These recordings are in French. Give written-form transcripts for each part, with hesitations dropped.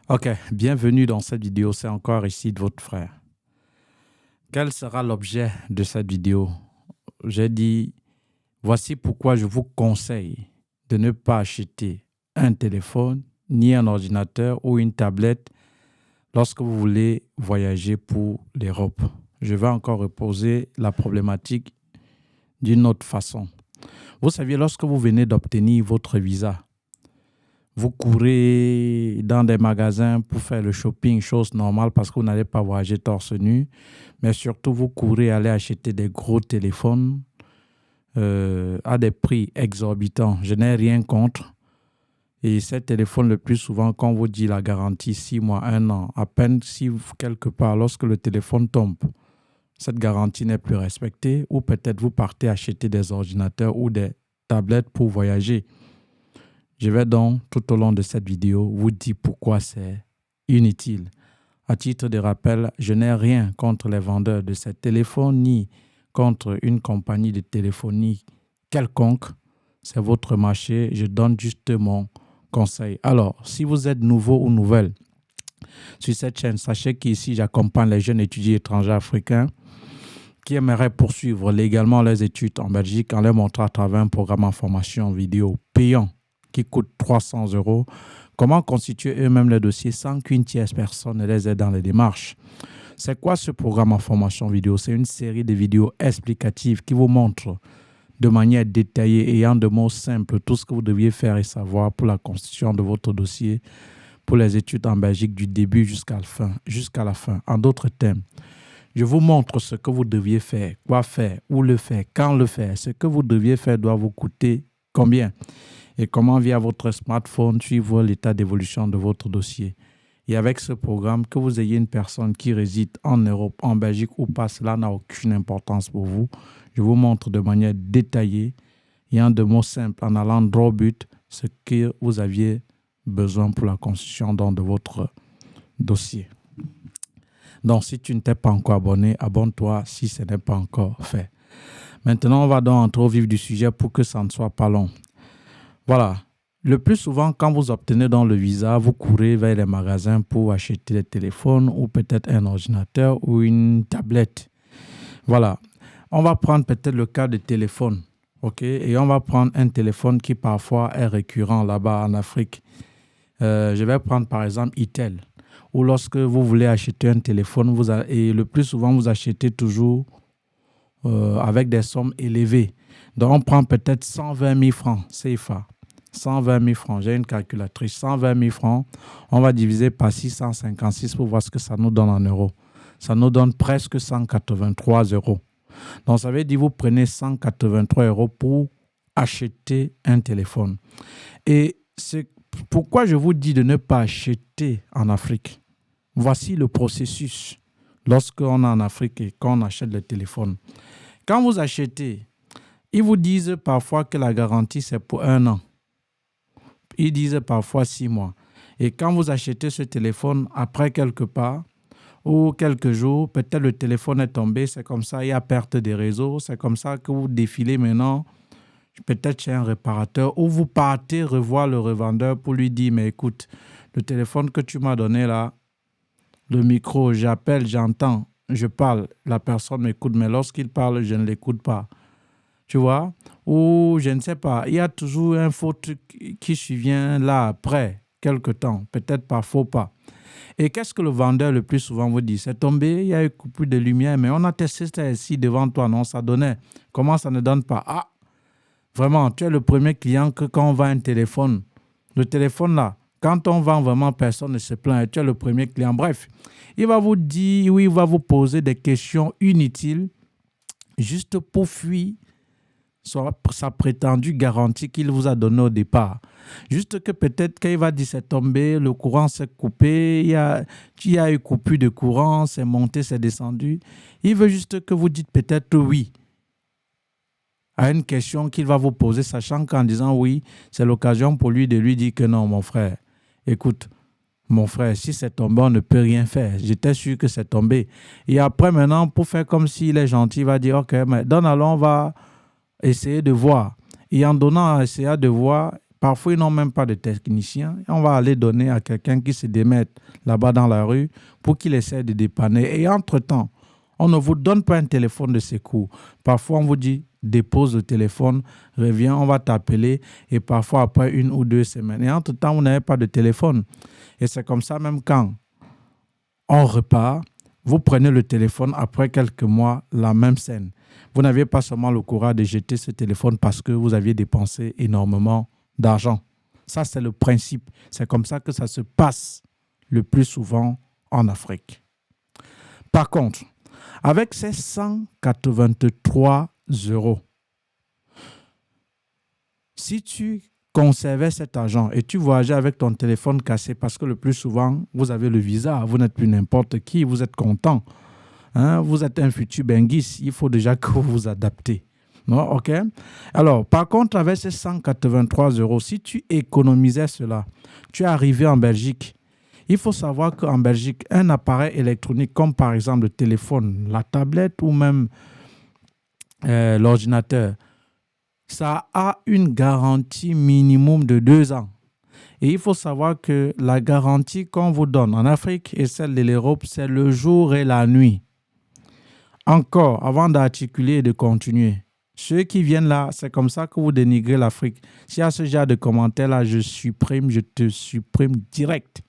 Ok, bienvenue dans cette vidéo, c'est encore ici de votre frère. Quel sera l'objet de cette vidéo? J'ai dit, voici pourquoi je vous conseille de ne pas acheter un téléphone, ni un ordinateur ou une tablette lorsque vous voulez voyager pour l'Europe. Je vais encore reposer la problématique d'une autre façon. Vous savez, lorsque vous venez d'obtenir votre visa, vous courez dans des magasins pour faire le shopping, chose normale parce que vous n'allez pas voyager torse nu. Mais surtout, vous courez aller acheter des gros téléphones à des prix exorbitants. Je n'ai rien contre. Et ces téléphones, le plus souvent, quand on vous dit la garantie 6 mois, 1 an, à peine si quelque part, lorsque le téléphone tombe, cette garantie n'est plus respectée, ou peut-être vous partez acheter des ordinateurs ou des tablettes pour voyager. Je vais donc, tout au long de cette vidéo, vous dire pourquoi c'est inutile. À titre de rappel, je n'ai rien contre les vendeurs de ces téléphones ni contre une compagnie de téléphonie quelconque. C'est votre marché, je donne juste mon conseil. Alors, si vous êtes nouveau ou nouvelle sur cette chaîne, sachez qu'ici, j'accompagne les jeunes étudiants étrangers africains qui aimeraient poursuivre légalement leurs études en Belgique en leur montrant à travers un programme en formation vidéo payant qui coûte 300 €, comment constituer eux-mêmes le dossier sans qu'une tierce personne ne les aide dans les démarches. C'est quoi ce programme en formation vidéo? C'est une série de vidéos explicatives qui vous montrent de manière détaillée et en de mots simples tout ce que vous deviez faire et savoir pour la constitution de votre dossier pour les études en Belgique du début jusqu'à la fin. En d'autres termes, je vous montre ce que vous deviez faire, quoi faire, où le faire, quand le faire. Ce que vous deviez faire doit vous coûter combien et comment via votre smartphone suivre l'état d'évolution de votre dossier. Et avec ce programme, que vous ayez une personne qui réside en Europe, en Belgique ou pas, cela n'a aucune importance pour vous. Je vous montre de manière détaillée et en deux mots simples, en allant droit au but, ce que vous aviez besoin pour la constitution de votre dossier. Donc, si tu ne t'es pas encore abonné, abonne-toi si ce n'est pas encore fait. Maintenant, on va donc entrer au vif du sujet pour que ça ne soit pas long. Voilà. Le plus souvent, quand vous obtenez dans le visa, vous courez vers les magasins pour acheter des téléphones ou peut-être un ordinateur ou une tablette. Voilà. On va prendre peut-être le cas de téléphone. OK? Et on va prendre un téléphone qui parfois est récurrent là-bas en Afrique. Je vais prendre par exemple Itel. Ou lorsque vous voulez acheter un téléphone, et le plus souvent, vous achetez toujours avec des sommes élevées. Donc, on prend peut-être 120 000 francs CFA. 120 000 francs, j'ai une calculatrice. 120 000 francs, on va diviser par 656 pour voir ce que ça nous donne en euros. Ça nous donne presque 183 €. Donc, ça veut dire que vous prenez 183 € pour acheter un téléphone. Et c'est pourquoi je vous dis de ne pas acheter en Afrique. Voici le processus lorsqu'on est en Afrique et qu'on achète le téléphone. Quand vous achetez, ils vous disent parfois que la garantie, c'est pour 1 an. Ils disent parfois 6 mois. Et quand vous achetez ce téléphone, après quelque part, ou quelques jours, peut-être le téléphone est tombé, c'est comme ça, il y a perte des réseaux, c'est comme ça que vous défilez maintenant, peut-être chez un réparateur, ou vous partez revoir le revendeur pour lui dire, mais écoute, le téléphone que tu m'as donné là, le micro, j'appelle, j'entends, je parle, la personne m'écoute, mais lorsqu'il parle, je ne l'écoute pas. Tu vois? Ou je ne sais pas, il y a toujours un faux truc qui survient là après, quelque temps, peut-être par faux pas. Et qu'est-ce que le vendeur le plus souvent vous dit? C'est tombé, il y a eu coupure de lumière, mais on a testé ça ici devant toi, non, ça donnait. Comment ça ne donne pas? Ah, vraiment, tu es le premier client que quand on vend un téléphone, le téléphone là, quand on vend vraiment, personne ne se plaint. Tu es le premier client. Bref, il va vous dire, oui, il va vous poser des questions inutiles juste pour fuir sa prétendue garantie qu'il vous a donnée au départ. Juste que peut-être qu'il va dire c'est tombé, le courant s'est coupé, il y a eu coupure de courant, c'est monté, c'est descendu. Il veut juste que vous dites peut-être oui à une question qu'il va vous poser, sachant qu'en disant oui, c'est l'occasion pour lui de lui dire que non, mon frère, écoute, mon frère, si c'est tombé, on ne peut rien faire. J'étais sûr que c'est tombé. Et après, maintenant, pour faire comme s'il est gentil, il va dire, ok, mais donne alors, on va essayer de voir. Et en donnant à essayer de voir, Parfois, ils n'ont même pas de technicien. On va aller donner à quelqu'un qui se démette là-bas dans la rue pour qu'il essaie de dépanner. Et entre-temps, on ne vous donne pas un téléphone de secours. Parfois, on vous dit, dépose le téléphone, reviens, on va t'appeler. Et parfois, après 1 ou 2 semaines. Et entre-temps, vous n'avez pas de téléphone. Et c'est comme ça, même quand on repart, vous prenez le téléphone, après quelques mois, la même scène. Vous n'aviez pas seulement le courage de jeter ce téléphone parce que vous aviez dépensé énormément d'argent. Ça, c'est le principe. C'est comme ça que ça se passe le plus souvent en Afrique. Par contre, avec ces 183 €, si tu conservais cet argent et tu voyageais avec ton téléphone cassé, parce que le plus souvent, vous avez le visa, vous n'êtes plus n'importe qui, vous êtes content. Vous êtes un futur benguis, il faut déjà que vous vous adaptez. Non, ok? Alors, par contre, avec ces 183 €, si tu économisais cela, tu es arrivé en Belgique. Il faut savoir qu'en Belgique, un appareil électronique comme par exemple le téléphone, la tablette ou même l'ordinateur, ça a une garantie minimum de 2 ans. Et il faut savoir que la garantie qu'on vous donne en Afrique et celle de l'Europe, c'est le jour et la nuit. Encore, avant d'articuler et de continuer, ceux qui viennent là, c'est comme ça que vous dénigrez l'Afrique. S'il y a ce genre de commentaires là, je te supprime direct.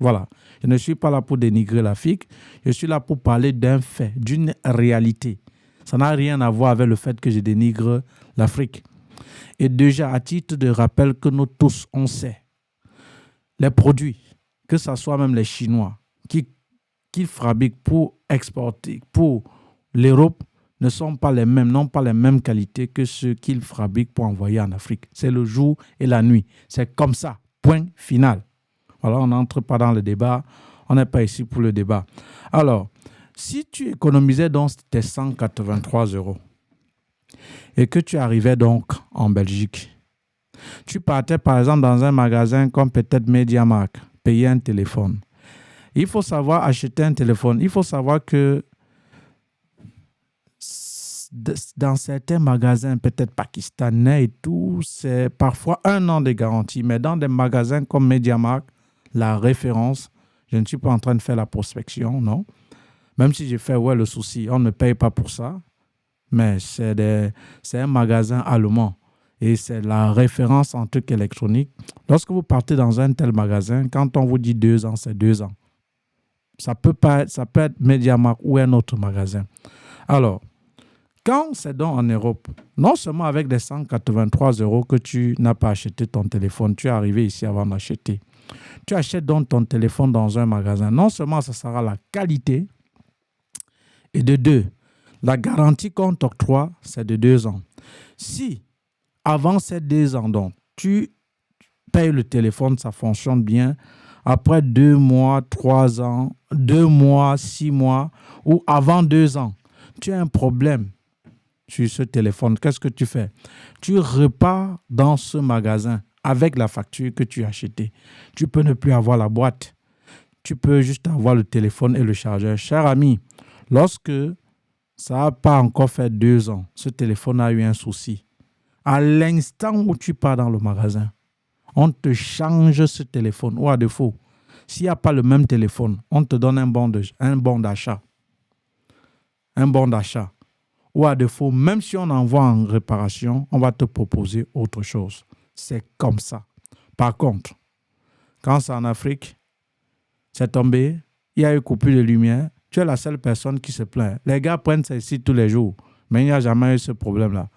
Voilà. Je ne suis pas là pour dénigrer l'Afrique. Je suis là pour parler d'un fait, d'une réalité. Ça n'a rien à voir avec le fait que je dénigre l'Afrique. Et déjà, à titre de rappel que nous tous, on sait, les produits, que ce soit même les Chinois, qu'ils fabriquent pour exporter, pour l'Europe, ne sont pas les mêmes, n'ont pas les mêmes qualités que ceux qu'ils fabriquent pour envoyer en Afrique. C'est le jour et la nuit. C'est comme ça. Point final. Alors, on n'entre pas dans le débat. On n'est pas ici pour le débat. Alors, si tu économisais donc tes 183 € et que tu arrivais donc en Belgique, tu partais par exemple dans un magasin comme peut-être MediaMarkt, payer un téléphone. Il faut savoir acheter un téléphone. Il faut savoir que dans certains magasins, peut-être pakistanais et tout, c'est parfois 1 an de garantie. Mais dans des magasins comme MediaMarkt, la référence, je ne suis pas en train de faire la prospection, non. Même si j'ai fait, le souci, on ne paye pas pour ça. Mais c'est un magasin allemand. Et c'est la référence en trucs électroniques. Lorsque vous partez dans un tel magasin, quand on vous dit 2 ans, c'est 2 ans. Ça peut être MediaMarkt ou un autre magasin. Alors, quand c'est donc en Europe, non seulement avec des 183 € que tu n'as pas acheté ton téléphone, tu es arrivé ici avant d'acheter. Tu achètes donc ton téléphone dans un magasin. Non seulement ça sera la qualité, et de 2, la garantie qu'on t'octroie, c'est de 2 ans. Si, avant ces 2 ans, donc, tu payes le téléphone, ça fonctionne bien, après 2 mois, 3 ans, 2 mois, 6 mois, ou avant 2 ans, tu as un problème sur ce téléphone, qu'est-ce que tu fais? Tu repars dans ce magasin avec la facture que tu as achetée. Tu peux ne plus avoir la boîte. Tu peux juste avoir le téléphone et le chargeur. Cher ami, lorsque ça n'a pas encore fait 2 ans, ce téléphone a eu un souci. À l'instant où tu pars dans le magasin, on te change ce téléphone. Ou à défaut, s'il n'y a pas le même téléphone, on te donne un bon d'achat. Un bon d'achat. Ou à défaut, même si on envoie en réparation, on va te proposer autre chose. C'est comme ça. Par contre, quand c'est en Afrique, c'est tombé, il y a eu coupure de lumière, tu es la seule personne qui se plaint. Les gars prennent ça ici tous les jours, mais il n'y a jamais eu ce problème-là.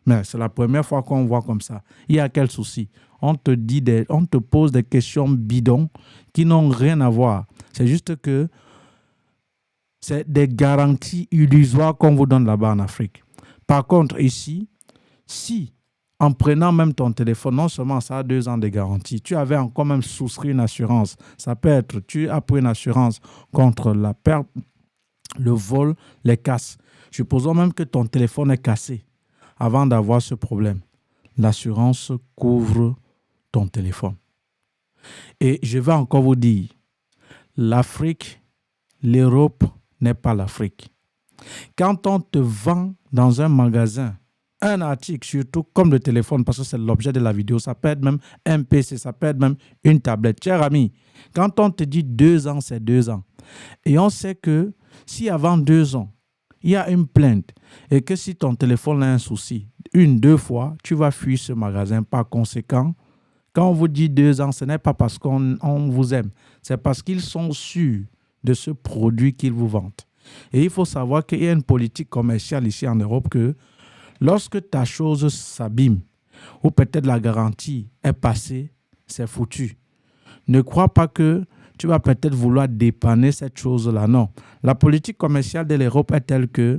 Mais c'est la première fois qu'on voit comme ça. Il y a quel souci? On te pose des questions bidons qui n'ont rien à voir. C'est juste que c'est des garanties illusoires qu'on vous donne là-bas en Afrique. Par contre, ici, si en prenant même ton téléphone, non seulement ça a 2 ans de garantie, tu avais encore même souscrit une assurance. Ça peut être, tu as pris une assurance contre la perte, le vol, les casses. Supposons même que ton téléphone est cassé avant d'avoir ce problème. L'assurance couvre ton téléphone. Et je vais encore vous dire, l'Afrique, l'Europe n'est pas l'Afrique. Quand on te vend dans un magasin un article, surtout comme le téléphone, parce que c'est l'objet de la vidéo, ça peut être même un PC, ça peut être même une tablette. Cher ami, quand on te dit 2 ans, c'est 2 ans. Et on sait que si avant 2 ans, il y a une plainte et que si ton téléphone a un souci, 2 fois, tu vas fuir ce magasin. Par conséquent, quand on vous dit 2 ans, ce n'est pas parce qu'on vous aime, c'est parce qu'ils sont sûrs de ce produit qu'ils vous vendent. Et il faut savoir qu'il y a une politique commerciale ici en Europe que lorsque ta chose s'abîme ou peut-être la garantie est passée, c'est foutu. Ne crois pas que tu vas peut-être vouloir dépanner cette chose-là. Non. La politique commerciale de l'Europe est telle que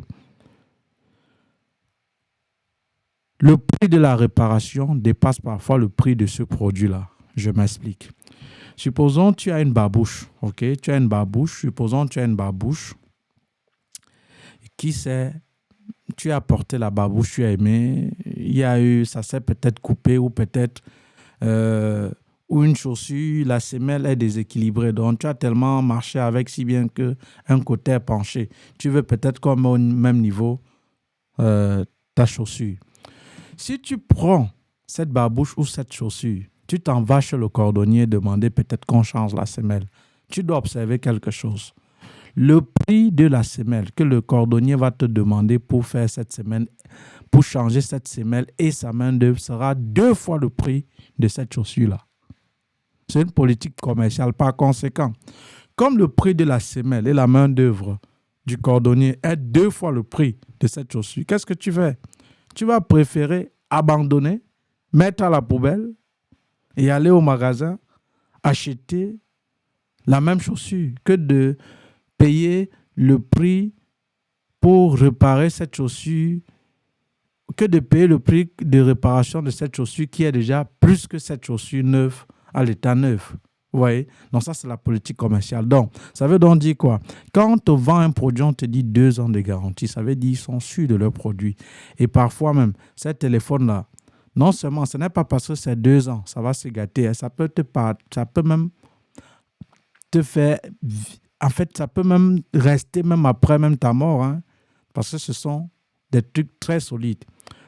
le prix de la réparation dépasse parfois le prix de ce produit-là. Je m'explique. Supposons que tu as une barbouche. OK? Tu as une barbouche. Supposons que tu as une barbouche. Qui sait, tu as porté la barbouche, tu as aimé. Il y a eu, ça s'est peut-être coupé ou peut-être ou une chaussure, la semelle est déséquilibrée. Donc, tu as tellement marché avec si bien qu'un côté est penché. Tu veux peut-être comme au même niveau ta chaussure. Si tu prends cette barbouche ou cette chaussure, tu t'en vas chez le cordonnier demander peut-être qu'on change la semelle. Tu dois observer quelque chose. Le prix de la semelle que le cordonnier va te demander pour faire cette semelle, pour changer cette semelle et sa main-d'œuvre sera 2 fois le prix de cette chaussure-là. C'est une politique commerciale. Par conséquent, comme le prix de la semelle et la main-d'œuvre du cordonnier est 2 fois le prix de cette chaussure, qu'est-ce que tu fais? Tu vas préférer abandonner, mettre à la poubelle et aller au magasin acheter la même chaussure que de payer le prix pour réparer cette chaussure, que de payer le prix de réparation de cette chaussure qui est déjà plus que cette chaussure neuve à l'état neuf. Vous voyez? Donc ça, c'est la politique commerciale. Donc, ça veut donc dire quoi? Quand on te vend un produit, on te dit 2 ans de garantie. Ça veut dire qu'ils sont sûrs de leur produit. Et parfois même, ce téléphone-là, non seulement, ce n'est pas parce que c'est 2 ans, ça va se gâter. Ça peut même te faire... En fait, ça peut même rester même après même ta mort. Hein, parce que ce sont des trucs très solides.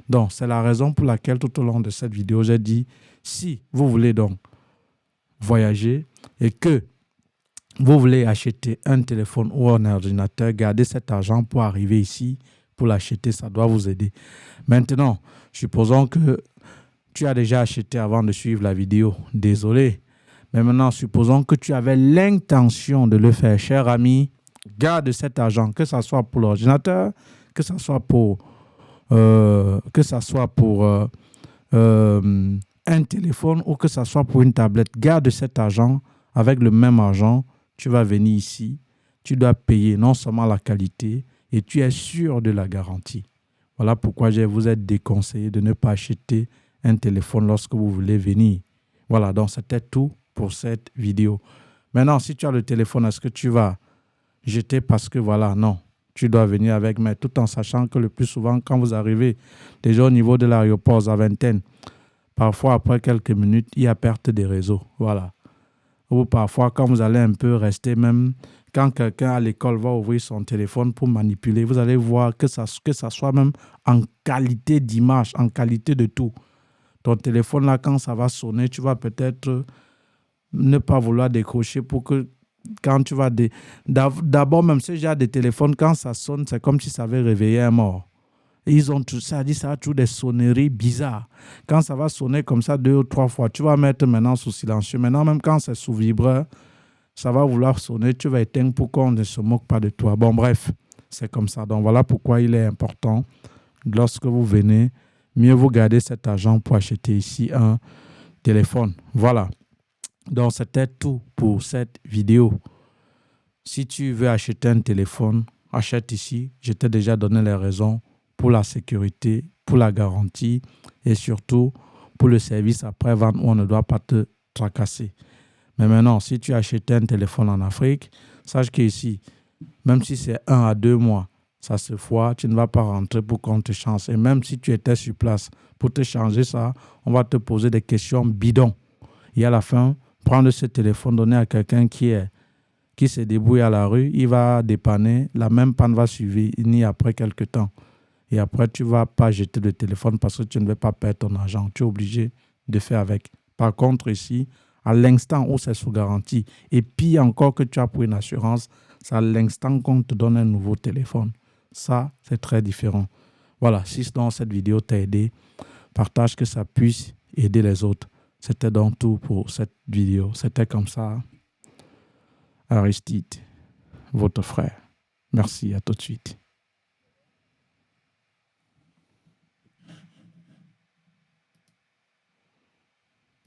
Donc, c'est la raison pour laquelle tout au long de cette vidéo, j'ai dit, si vous voulez donc voyager et que vous voulez acheter un téléphone ou un ordinateur, gardez cet argent pour arriver ici, pour l'acheter, ça doit vous aider. Maintenant, supposons que tu as déjà acheté avant de suivre la vidéo. Désolé. Mais maintenant, supposons que tu avais l'intention de le faire. Cher ami, garde cet argent, que ce soit pour l'ordinateur, que ce soit pour un téléphone ou que ce soit pour une tablette. Garde cet argent. Avec le même argent, tu vas venir ici. Tu dois payer non seulement la qualité et tu es sûr de la garantie. Voilà pourquoi je vous ai déconseillé de ne pas acheter un téléphone lorsque vous voulez venir. Voilà, donc c'était tout pour cette vidéo. Maintenant, si tu as le téléphone, est-ce que tu vas jeter parce que voilà, non. Tu dois venir avec, mais tout en sachant que le plus souvent, quand vous arrivez déjà au niveau de l'aéroport Zaventem, parfois après quelques minutes, il y a perte des réseaux. Voilà. Ou parfois, quand vous allez un peu rester même, quand quelqu'un à l'école va ouvrir son téléphone pour manipuler, vous allez voir que ça soit même en qualité d'image, en qualité de tout. Ton téléphone là, quand ça va sonner, tu vas peut-être ne pas vouloir décrocher pour que quand tu vas... D'abord, même ce genre de téléphone, quand ça sonne, c'est comme si ça avait réveillé un mort. Et ils ont tout ça, ça a toujours des sonneries bizarres. Quand ça va sonner comme ça 2 ou 3 fois, tu vas mettre maintenant sous silencieux. Maintenant, même quand c'est sous vibreur, ça va vouloir sonner, tu vas éteindre pour qu'on ne se moque pas de toi. Bon, bref, c'est comme ça. Donc, voilà pourquoi il est important, lorsque vous venez, mieux vous garder cet argent pour acheter ici un téléphone. Voilà. Donc, c'était tout pour cette vidéo. Si tu veux acheter un téléphone, achète ici. Je t'ai déjà donné les raisons pour la sécurité, pour la garantie et surtout pour le service après-vente où on ne doit pas te tracasser. Mais maintenant, si tu achètes un téléphone en Afrique, sache qu'ici, même si c'est 1 à 2 mois, ça se foire, tu ne vas pas rentrer pour qu'on te change. Et même si tu étais sur place pour te changer ça, on va te poser des questions bidons. Et à la fin, prendre ce téléphone, donner à quelqu'un qui se débrouille à la rue, il va dépanner, la même panne va suivre après quelques temps. Et après, tu ne vas pas jeter le téléphone parce que tu ne veux pas perdre ton argent. Tu es obligé de faire avec. Par contre, ici, à l'instant où c'est sous garantie, et puis encore que tu as pris une assurance, c'est à l'instant qu'on te donne un nouveau téléphone. Ça, c'est très différent. Voilà, si dans cette vidéo t'a aidé, partage que ça puisse aider les autres. C'était donc tout pour cette vidéo. C'était comme ça, Aristide, votre frère. Merci, à tout de suite.